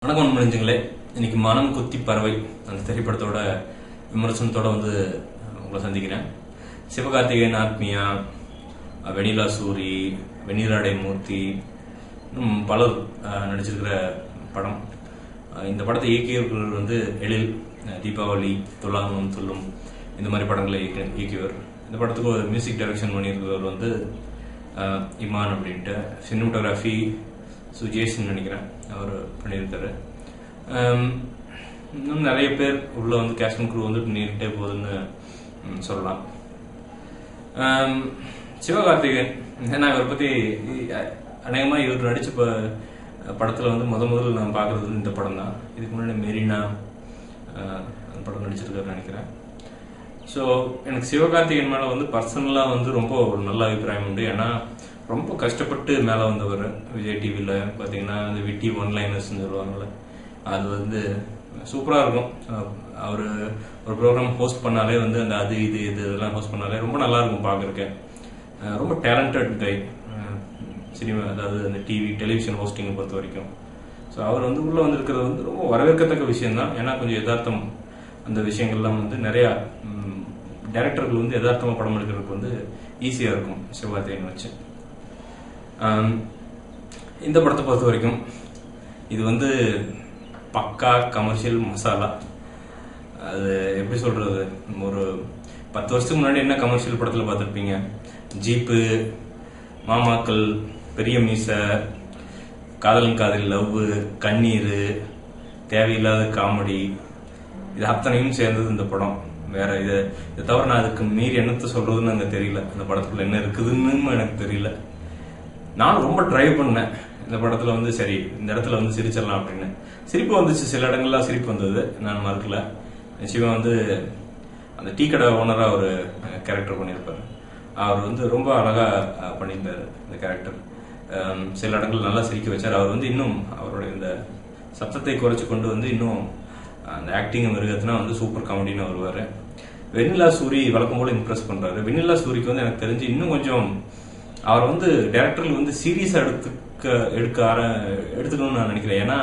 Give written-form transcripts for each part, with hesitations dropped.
வணக்கம் நண்பர்களே, இன்னைக்கு மனம் குத்தி பறவை அந்த திரைப்படத்தோட விமர்சனத்தோட வந்து உங்களை சந்திக்கிறேன். சிவகார்த்திகேயன், ஆத்மியா, வெண்ணிலா சூரி, வெண்ணிலாடை மூர்த்தி, இன்னும் பலர் நடிச்சிருக்கிற படம். இந்த படத்தை இயக்கியவர்கள் வந்து எழில், தீபாவளி, துலாமும் துள்ளும் இந்த மாதிரி படங்களை இயக்கியவர். இந்த படத்துக்கு ஒரு மியூசிக் டைரக்ஷன் பண்ணியிருக்கிறவர் வந்து இமான் அப்படின்ட்டு. சினிமோட்டோகிராஃபி சுஜேஷ்னு நினைக்கிறேன் அவர் பண்ணியிருக்காரு. இன்னும் நிறைய பேர் உள்ள வந்து கேஸ்ட் அண்ட் க்ரூ வந்து பண்ணிக்கிட்டே போகுதுன்னு சொல்லலாம். சிவகார்த்திகேயன், ஏன்னா இவரை பற்றி அநேகமாக இவர் நடித்த படத்தில் வந்து முதல்ல நான் பார்க்குறது இந்த படம் தான். இதுக்கு முன்னாடி மெரினா அந்த படம் நடிச்சிருக்காருன்னு நினைக்கிறேன். ஸோ எனக்கு சிவகார்த்திகேயன் மேலே வந்து பர்சனலாக வந்து ரொம்ப ஒரு நல்ல அபிப்பிராயம் உண்டு. ஏன்னா ரொம்ப கஷ்டப்பட்டு மேலே வந்தவர். விஜய் டிவியில் பார்த்தீங்கன்னா அந்த விட்டி ஒன்லைனர்ஸ்ன்னு சொல்லுவாங்கள்ல, அது வந்து சூப்பராக இருக்கும். அவர் ஒரு ப்ரோக்ராம் ஹோஸ்ட் பண்ணாலே வந்து அந்த அது இது இதெல்லாம் ஹோஸ்ட் பண்ணாலே ரொம்ப நல்லா இருக்கும் பார்க்குறக்கு. ரொம்ப டேலண்டட் கை சினிமா, அதாவது அந்த டெலிவிஷன் ஹோஸ்டிங்கை பொறுத்த வரைக்கும். ஸோ அவர் வந்து உள்ளே வந்திருக்கிறது வந்து ரொம்ப வரவேற்கத்தக்க விஷயம்தான். ஏன்னா கொஞ்சம் யதார்த்தம் அந்த விஷயங்கள்லாம் வந்து நிறையா டைரக்டர்கள் வந்து யதார்த்தமாக படம் எடுக்கிறதுக்கு வந்து ஈஸியாக இருக்கும் சிவகார்த்திகேயன் வச்சு. இந்த படத்தை பொறுத்த வரைக்கும் இது வந்து பக்கா கமர்ஷியல் மசாலா. அது எப்படி சொல்றது, ஒரு 10 வருஷத்துக்கு முன்னாடி என்ன கமர்ஷியல் படத்தில் பார்த்துருப்பீங்க? ஜீப்பு, மாமாக்கள், பெரிய மீசை, காதலன் காதல், லவ், கண்ணீர், தேவையில்லாத காமெடி, இது அத்தனையும் சேர்ந்தது இந்த படம். வேற இதை தவிர நான் அதுக்கு மீறி என்னத்தை சொல்றதுன்னு எனக்கு தெரியல. அந்த படத்துக்குள்ள என்ன இருக்குதுன்னு எனக்கு தெரியல. நானும் ரொம்ப ட்ரை பண்ணேன் இந்த படத்துல வந்து, சரி இந்த இடத்துல வந்து சிரிச்சிடலாம் அப்படின்னு. சிரிப்பு வந்துச்சு, சில இடங்கள்லாம் சிரிப்பு வந்தது, நான் மறுக்கல. நிச்சயமா வந்து அந்த டீ கடை ஓனரா ஒரு கேரக்டர் பண்ணியிருப்பாரு. அவர் வந்து ரொம்ப அழகா பண்ணியிருந்தாரு இந்த கேரக்டர். சில இடங்கள் நல்லா சிரிக்க வச்சார். அவர் வந்து இன்னும் அவருடைய இந்த சத்தத்தை குறைச்சு கொண்டு வந்து இன்னும் அந்த ஆக்டிங் மிருகத்தினா வந்து சூப்பர் காமெடின்னு வருவார். வெண்ணிலா சூரி வழக்கம் போல இம்ப்ரெஸ் பண்றாரு. வெண்ணிலா சூரிக்கு வந்து எனக்கு தெரிஞ்சு இன்னும் கொஞ்சம் அவர் வந்து டைரக்டர்கள் வந்து சீரியஸா எடுத்துக்கணும்னு நான் நினைக்கிறேன். ஏன்னா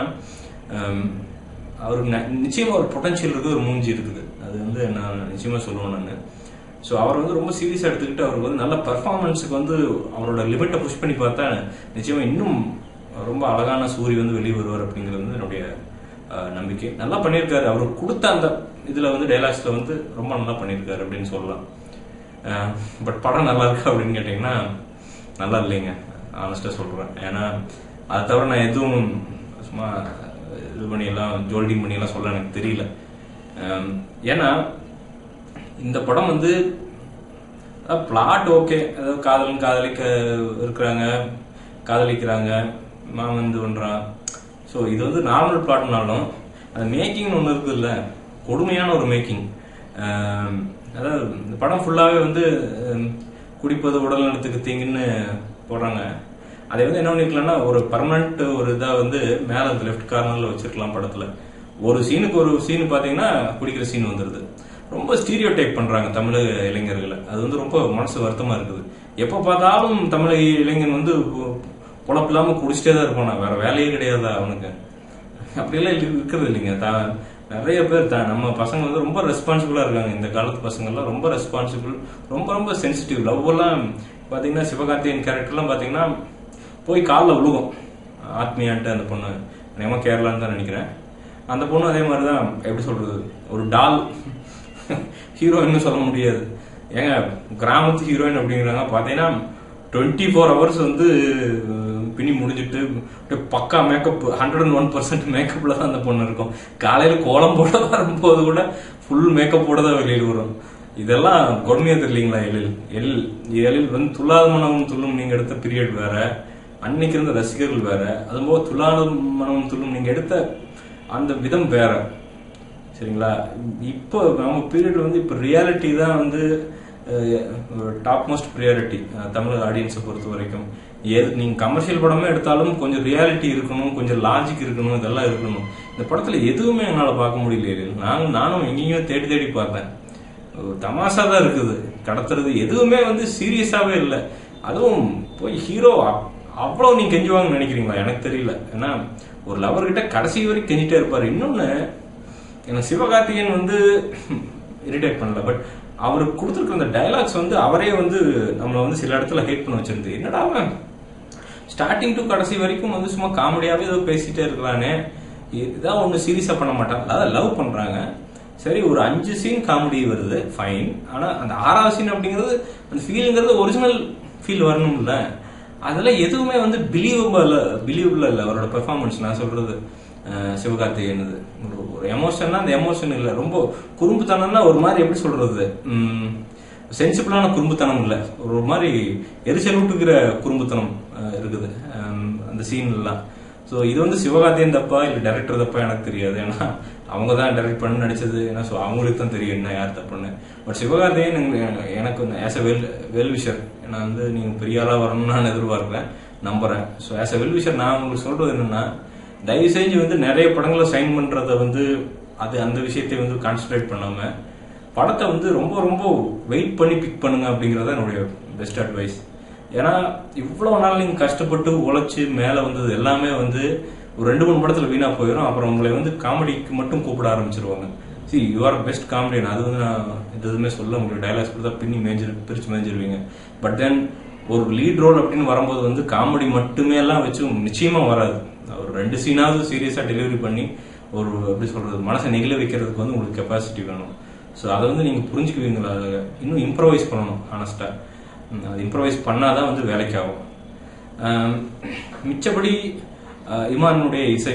அவருக்கு நிச்சயமா ஒரு பொட்டன்ஷியல் இருக்கு, ஒரு மூஞ்சி இருக்குது, அது வந்து நான் நிச்சயமா சொல்லுவேன் நான். ஸோ அவர் வந்து ரொம்ப சீரியஸா எடுத்துக்கிட்டு அவருக்கு வந்து நல்ல பர்ஃபார்மன்ஸுக்கு வந்து அவரோட லிமிட்டை புஷ் பண்ணி பார்த்தா நிச்சயமா இன்னும் ரொம்ப அழகான சூரி வந்து வெளியே வருவார் அப்படிங்கிறது வந்து என்னுடைய நம்பிக்கை. நல்லா பண்ணியிருக்காரு. அவருக்கு கொடுத்த அந்த இதுல வந்து டைலாக்ஸ்ல வந்து ரொம்ப நல்லா பண்ணியிருக்காரு அப்படின்னு சொல்லலாம். பட் படம் நல்லா இருக்கா அப்படின்னு கேட்டீங்கன்னா நல்லா இல்லைங்க, ஆனஸ்டா சொல்றேன். ஏன்னா அதை தவிர நான் எதுவும் சும்மா இது பண்ணியெல்லாம் ஜோல்டிங் பண்ணியெல்லாம் சொல்ல எனக்கு தெரியல. ஏன்னா இந்த படம் வந்து பிளாட் ஓகே, அதாவது காதலன் காதலிக்கிறாங்க, மாமன் வந்து பண்றான். ஸோ இது வந்து நார்மல் பிளாட்னாலும் அந்த மேக்கிங்னு ஒன்று இருக்குது இல்லை, கொடுமையான ஒரு மேக்கிங். அதாவது இந்த படம் ஃபுல்லாகவே வந்து குடிப்பது உடல் நலத்துக்கு தீங்குன்னு போடுறாங்க. அதை வந்து என்ன பண்ணிருக்கலாம்னா ஒரு பர்மனன்ட் ஒரு இதாக வந்து மேலே அந்த லெஃப்ட் கார்னரில் வச்சிருக்கலாம் படத்தில். ஒரு சீனு பார்த்தீங்கன்னா குடிக்கிற சீன் வந்துடுது. ரொம்ப ஸ்டீரியோ டைப் பண்ணுறாங்க தமிழக இளைஞர்களை. அது வந்து ரொம்ப மனசு வருத்தமாக இருக்குது. எப்போ பார்த்தாலும் தமிழக இளைஞன் வந்து பொழப்பு இல்லாமல் குடிச்சிட்டே தான் இருப்பானா, வேற வேலையே கிடையாதா அவனுக்கு? அப்படியெல்லாம் இருக்கிறது இல்லைங்க. நிறைய பேர் நம்ம பசங்க வந்து ரொம்ப ரெஸ்பான்சிபிளா இருக்காங்க. இந்த காலத்து பசங்கள்லாம் ரொம்ப ரெஸ்பான்சிபிள், ரொம்ப ரொம்ப சென்சிட்டிவ். லவ் எல்லாம் பாத்தீங்கன்னா சிவகார்த்திகேயன் கேரக்டர்லாம் பாத்தீங்கன்னா போய் காலில் விழுகும். ஆத்மியான்ட்டு அந்த பொண்ணு நேமா கேரளான்னு தான் நினைக்கிறேன். அந்த பொண்ணு அதே மாதிரிதான், எப்படி சொல்றது, ஒரு டால் ஹீரோயின்னு சொல்ல முடியாது. ஏங்க கிராமத்து ஹீரோயின் அப்படிங்கிறாங்க. பாத்தீங்கன்னா 24 hours வந்து பின்னி முடிஞ்சிட்டு பக்கா மேக்கப், 101% மேக்கப்ல தான் அந்த பொண்ணு இருக்கும். காலையில கோலம் போட வரும்போது கூட ஃபுல் மேக்கப்போட தான் வெளியில் வரும். இதெல்லாம் கொடுமையா தெரியலீங்களா? எழில் வந்து துல்லாத மனமும் துள்ளும் நீங்க எடுத்த பீரியட் வேற, அன்னைக்கு இருந்த ரசிகர்கள் வேற, அதுபோக துல்லாத மனமும் துள்ளும் நீங்க எடுத்த அந்த விதம் வேற, சரிங்களா? இப்போ நம்ம பீரியட் வந்து இப்போ ரியாலிட்டி தான் வந்து டாப் மோஸ்ட் ப்ரியாரிட்டி தமிழ் ஆடியன்ஸை பொறுத்த வரைக்கும். நீங்க கமர்ஷியல் படமே எடுத்தாலும் கொஞ்சம் ரியாலிட்டி இருக்கணும், கொஞ்சம் லாஜிக் இருக்கணும், இதெல்லாம் இருக்கணும். இந்த படத்துல எதுவுமே என்னால பார்க்க முடியல. நானும் எங்கேயும் தேடி பார்த்தேன். தமாஷா தான் இருக்குது, கடத்துறது எதுவுமே வந்து சீரியஸாவே இல்லை. அதுவும் போய் ஹீரோ அவ்வளவு நீங்க கெஞ்சுவாங்கன்னு நினைக்கிறீங்களா? எனக்கு தெரியல. ஏன்னா ஒரு லவர் கிட்ட கடைசி வரைக்கும் கெஞ்சிட்டே இருப்பாரு. இன்னொன்னு, எனக்கு சிவகார்த்திகேயன் வந்து இரிட்டேட் பண்ணல, பட் அவருக்கு கொடுத்துருக்க அந்த டைலாக்ஸ் வந்து அவரே வந்து நம்மளை வந்து சில இடத்துல ஹேட் பண்ண வச்சிருந்து. என்னடா அவன் ஸ்டார்டிங் டு கடைசி வரைக்கும் வந்து சும்மா காமெடியாவே ஏதோ பேசிட்டே இருக்கிறானே, இதான் ஒண்ணு சீரியஸா பண்ண மாட்டான். அதாவது லவ் பண்றாங்க, சரி ஒரு 5 சீன் காமெடி வருது, ஃபைன். ஆனா அந்த 6வது சீன் அப்படிங்கிறது அந்த ஃபீல்ங்கிறது ஒரிஜினல் ஃபீல் வரணும்ல. அதெல்லாம் எதுவுமே வந்து பிலீவபிள் இல்ல அவரோட பெர்ஃபார்மன்ஸ். நான் சொல்றது சிவகார்த்திகேயன் ஒரு எமோஷன்னா அந்த எமோஷன் இல்ல, ரொம்ப குறும்புத்தனம்னா ஒரு மாதிரி எப்படி சொல்றது, சென்சிபிளான குறும்புத்தனம் இல்ல, ஒரு மாதிரி எரிச்சல் ஊட்டுகிற குறும்புத்தனம் இருக்குது அந்த சீன் எல்லாம். ஸோ இது வந்து சிவகார்த்திகேயன் தப்பா இல்லை டைரக்டர் தப்பா எனக்கு தெரியாது. ஏன்னா அவங்க தான் டைரக்ட் பண்ணி நடிச்சது. ஏன்னா ஸோ அவங்களுக்கு தான் தெரியும் என்ன யார் தப்புன்னு. பட் சிவகார்த்திகேயன் எனக்கு ஆஸ் அ வெல்விஷர், நான் வந்து நீங்க பெரிய ஆளா வரணும்னு நான் எதிர்பார்க்கிறேன், நம்புறேன். ஸோ ஆஸ் அ வெல்விஷர் நான் உங்களுக்கு சொல்றது என்னன்னா, தயவு செஞ்சு வந்து நிறைய படங்களை சைன் பண்றத வந்து அந்த விஷயத்தை வந்து கான்சன்ட்ரேட் பண்ணாம படத்தை வந்து ரொம்ப ரொம்ப வெயிட் பண்ணி பிக் பண்ணுங்க அப்படிங்கறத என்னுடைய பெஸ்ட் அட்வைஸ். ஏன்னா இவ்வளவு நாள் நீங்க கஷ்டப்பட்டு உழைச்சு மேல வந்தது எல்லாமே வந்து ஒரு 2-3 படத்துல வீணா போயிடும். அப்புறம் உங்களை வந்து காமெடிக்கு மட்டும் கூப்பிட ஆரம்பிச்சிருவாங்க. C you are best comedian, அது வந்து நான் எதுவுமே சொல்ல, உங்களுக்கு டைலாக்ஸ் கொடுத்தா பிரிச்சு மேய்ஞ்சிருவீங்க. பட் தென் ஒரு லீட் ரோல் அப்படின்னு வரும்போது வந்து காமெடி மட்டுமே எல்லாம் வச்சு நிச்சயமா வராது. ஒரு 2 சீனாவது சீரியஸா டெலிவரி பண்ணி ஒரு எப்படி சொல்றது மனசை நெகிழ வைக்கிறதுக்கு வந்து உங்களுக்கு கெப்பாசிட்டி வேணும். ஸோ அதை வந்து நீங்க புரிஞ்சுக்குவீங்களா? இன்னும் இம்ப்ரவைஸ் பண்ணணும். ஆனஸ்டா அது இம்ப்ரவைஸ் பண்ணாதான் வந்து வேலைக்கு ஆகும். மிச்சபடி இமானுடைய இசை,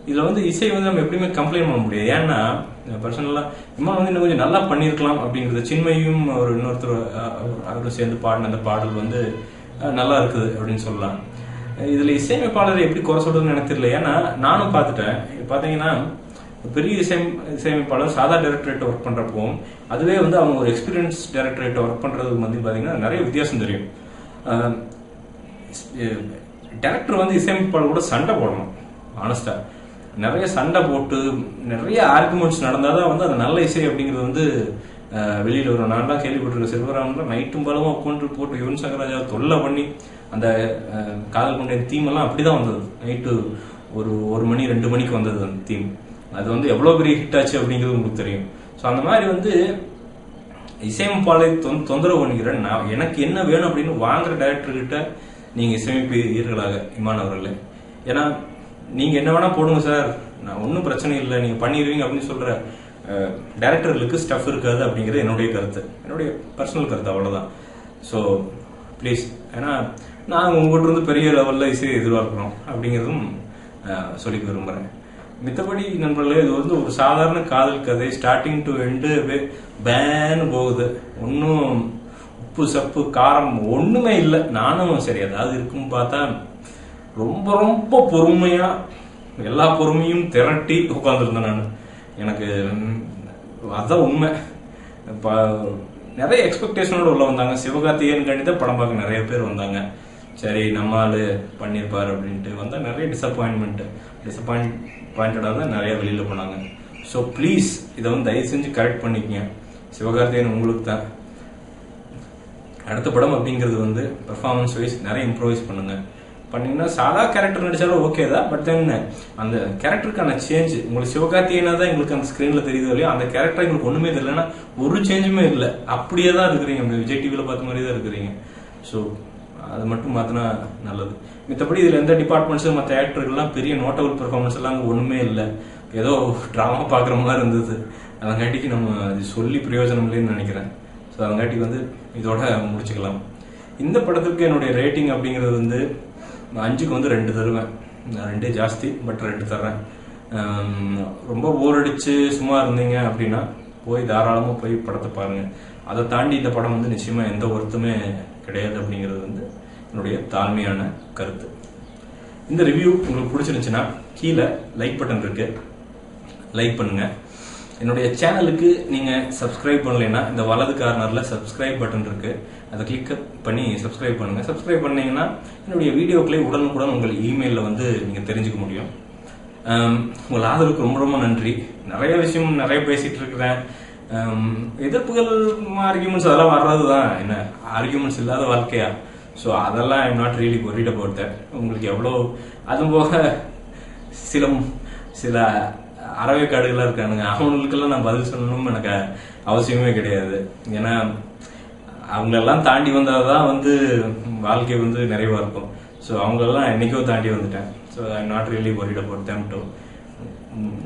இதுல வந்து இசை வந்து நம்ம எப்படியுமே கம்ப்ளைண்ட் பண்ண முடியாது. ஏன்னா பர்சனலா இமான் வந்து இன்னும் கொஞ்சம் நல்லா பண்ணிருக்கலாம் அப்படிங்கறது, சின்மையும் ஒரு இன்னொருத்தர் அவரும் சேர்ந்து பாடின அந்த பாடல் வந்து நல்லா இருக்குது அப்படின்னு சொல்லலாம். இதுல இசையமைப்பாளர் எப்படி குறை சொல்றதுன்னு எனக்கு தெரியல. ஏன்னா நானும் பார்த்துட்டேன். பாத்தீங்கன்னா பெரிய இசையமைப்பாளர் சாதா டைரக்டரேட் ஒர்க் பண்றப்போ அதுவே வந்து அவங்க ஒரு எக்ஸ்பீரியன்ஸ் டைரக்டரேட் ஒர்க் பண்றதுக்கு வந்து பாத்தீங்கன்னா நிறைய வித்தியாசம் தெரியும். டைரக்டர் வந்து இசையமைப்பாளர் கூட சண்டை போடணும். ஆனஸ்டா நிறைய சண்டை போட்டு நிறைய ஆர்குமெண்ட்ஸ் நடந்தாதான் வந்து அந்த நல்ல இசை அப்படிங்கிறது வந்து வெளியில வரும். நான் தான் கேள்விப்பட்டிருக்கேன், செல்வராமன் நைட்டும் பலமா உட்காந்து போட்டு யுவன் சங்கர் ராஜா தொல்லை பண்ணி அந்த காதல் கொண்ட தீம் எல்லாம் அப்படிதான் வந்தது. நைட்டு ஒரு 1 மணி 2 மணிக்கு வந்தது அந்த தீம். அது வந்து எவ்வளவு பெரிய ஹிட் ஆச்சு அப்படிங்கிறது உங்களுக்கு தெரியும். ஸோ அந்த மாதிரி வந்து இசையமைப்பாளரை தொந்தரவு பண்ணிக்கிறேன். நான் எனக்கு என்ன வேணும் அப்படின்னு வாங்குற டைரக்டர் கிட்ட நீங்க இசையமைப்பீர்களாக இமான் அவர்களே. ஏன்னா நீங்க என்ன வேணா போடுங்க சார், நான் ஒன்னும் பிரச்சனை இல்லை, நீங்க பண்ணிடுவீங்க அப்படின்னு சொல்ற டைரக்டர்களுக்கு ஸ்டஃப் இருக்காது அப்படிங்கிறது என்னுடைய கருத்து, என்னுடைய பர்சனல் கருத்து, அவ்வளவுதான். ஸோ ப்ளீஸ், ஏன்னா நான் உங்ககிட்ட இருந்து பெரிய லெவல்ல இசையை எதிர்பார்க்கிறோம் அப்படிங்கிறதும் சொல்லிக்க விரும்புறேன். மித்தபடி நண்பர்களே, இது வந்து ஒரு சாதாரண காதல் கதை, ஸ்டார்டிங் டு எண்டு பேன்னு போகுது. ஒன்னும் உப்பு சப்பு காரம் ஒண்ணுமே இல்லை. நானும் சரி ஏதாவது இருக்கும் பார்த்தா ரொம்ப ரொம்ப பொறுமையா எல்லா பொறுமையும் திரட்டி உட்கார்ந்துருந்தேன். நான் எனக்கு அதான் உண்மை. நிறைய எக்ஸ்பெக்டேஷனோட உள்ள வந்தாங்க. சிவகார்த்திகேயன் கண்டிப்பா படம் பார்க்க நிறைய பேர் வந்தாங்க. சரி நம்ம ஆளு பண்ணிருப்பாரு அப்படின்ட்டு வந்தா நிறைய டிசப்பாயிண்டடா தான் நிறைய வெளியில போனாங்க. ஸோ ப்ளீஸ் இதை வந்து தயவு செஞ்சு கரெக்ட் பண்ணிக்கங்க. சிவகார்த்திகேயன் உங்களுக்கு தான். அடுத்த படம் அப்படிங்கிறது வந்து பெர்ஃபார்மன்ஸ் வைஸ் நிறைய இம்ப்ரோவைஸ் பண்ணுங்க. பண்ணீங்கன்னா சாதா கேரக்டர் நடிச்சாலும் ஓகே தான். பட் தென் அந்த கேரக்டருக்கான சேஞ்ச் உங்களுக்கு சிவகார்த்திகேயனா தான் எங்களுக்கு அந்த ஸ்கிரீன்ல தெரியுது இல்லையா, அந்த கேரக்டர் எங்களுக்கு ஒண்ணுமே தெரியலன்னா ஒரு சேஞ்சுமே இல்லை, அப்படியே தான் இருக்கிறீங்க. விஜய் டிவில பார்த்த மாதிரி தான் இருக்கிறீங்க. ஸோ அது மட்டும் மாத்தினா நல்லது. மித்தபடி இதுல எந்த டிபார்ட்மெண்ட்ஸ் மற்ற ஆக்டர்கள்லாம் பெரிய நோட்டபிள் பெர்ஃபார்மன்ஸ் எல்லாம் ஒண்ணுமே இல்லை. ஏதோ டிராமா பாக்குற மாதிரி இருந்தது. அதங்காட்டிக்கு நம்ம அது சொல்லி பிரயோஜனம் இல்லைன்னு நினைக்கிறேன். ஸோ அதங்காட்டிக்கு வந்து இதோட முடிச்சுக்கலாம். இந்த படத்துக்கு என்னுடைய ரேட்டிங் அப்படிங்கிறது வந்து 5க்கு வந்து 2 தருவேன். 2 ஜாஸ்தி, பட் 2 தர்றேன். ரொம்ப போர் அடிச்சு சும்மா இருந்தீங்க அப்படின்னா போய் தாராளமா போய் படத்தை பாருங்க. அதை தாண்டி இந்த படம் வந்து நிச்சயமா எந்த ஒருத்தமே கிடையாது அப்படிங்கிறது வந்து என்னுடைய தாழ்மையான கருத்து. இந்த ரிவ்யூ உங்களுக்கு பிடிச்சிருந்துச்சுன்னா கீழே லைக் பட்டன் இருக்கு, லைக் பண்ணுங்க. என்னுடைய சேனலுக்கு நீங்க சப்ஸ்கிரைப் பண்ணலைன்னா இந்த வலது கார்னர்ல சப்ஸ்கிரைப் பட்டன் இருக்கு, அதை கிளிக் பண்ணி சப்ஸ்கிரைப் பண்ணுங்க. சப்ஸ்கிரைப் பண்ணீங்கன்னா என்னுடைய வீடியோக்களை உடனுக்குடன் உங்கள் இமெயில வந்து நீங்க தெரிஞ்சுக்க முடியும். உங்கள் ஆதரவுக்கு ரொம்ப ரொம்ப நன்றி. நிறைய விஷயம் நிறைய பேசிட்டு இருக்கிறேன். எதிர்ப்புகள் ஆர்கியூமெண்ட்ஸ் அதெல்லாம் வர்றதுதான், என்ன ஆர்கியூமெண்ட்ஸ் இல்லாத வாழ்க்கையா? ஸோ அதெல்லாம் I am not really worried about that. உங்களுக்கு எவ்வளோ அதுவும் போக சில சில அறவைக்காடுகளாக இருக்கானுங்க, அவங்களுக்கெல்லாம் நான் பதில் சொல்லணும்னு எனக்கு அவசியமே கிடையாது. ஏன்னா அவங்களெல்லாம் தாண்டி வந்தாதான் வாழ்க்கை நிறைவா இருக்கும். ஸோ அவங்களெல்லாம் என்னைக்கோ தாண்டி வந்துட்டேன். So I am not really worried about them to.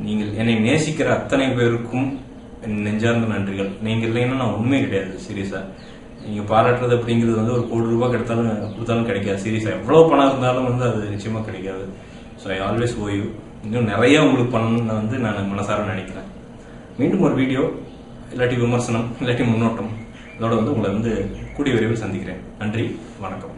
நீங்கள் என்னை நேசிக்கிற அத்தனை பேருக்கும் நெஞ்சார்ந்த நன்றிகள். நீங்க இல்லைன்னா நான் உண்மை கிடையாது. சீரியஸா நீங்க பாராட்டுறது அப்படிங்கிறது ஒரு ₹1 கோடி கொடுத்தாலும் கிடைக்காது. சீரியஸா எவ்வளவு பணம் இருந்தாலும் அது நிச்சயமா கிடைக்காது. So I always owe you. இன்னும் நிறைய உங்களுக்கு பண்ணணும்னு நான் மனசார நினைக்கிறேன். மீண்டும் ஒரு வீடியோ இல்லாட்டி விமர்சனம் இல்லாட்டி முன்னோட்டம் இதோட உங்களை கூடிய விரைவில் சந்திக்கிறேன். நன்றி, வணக்கம்.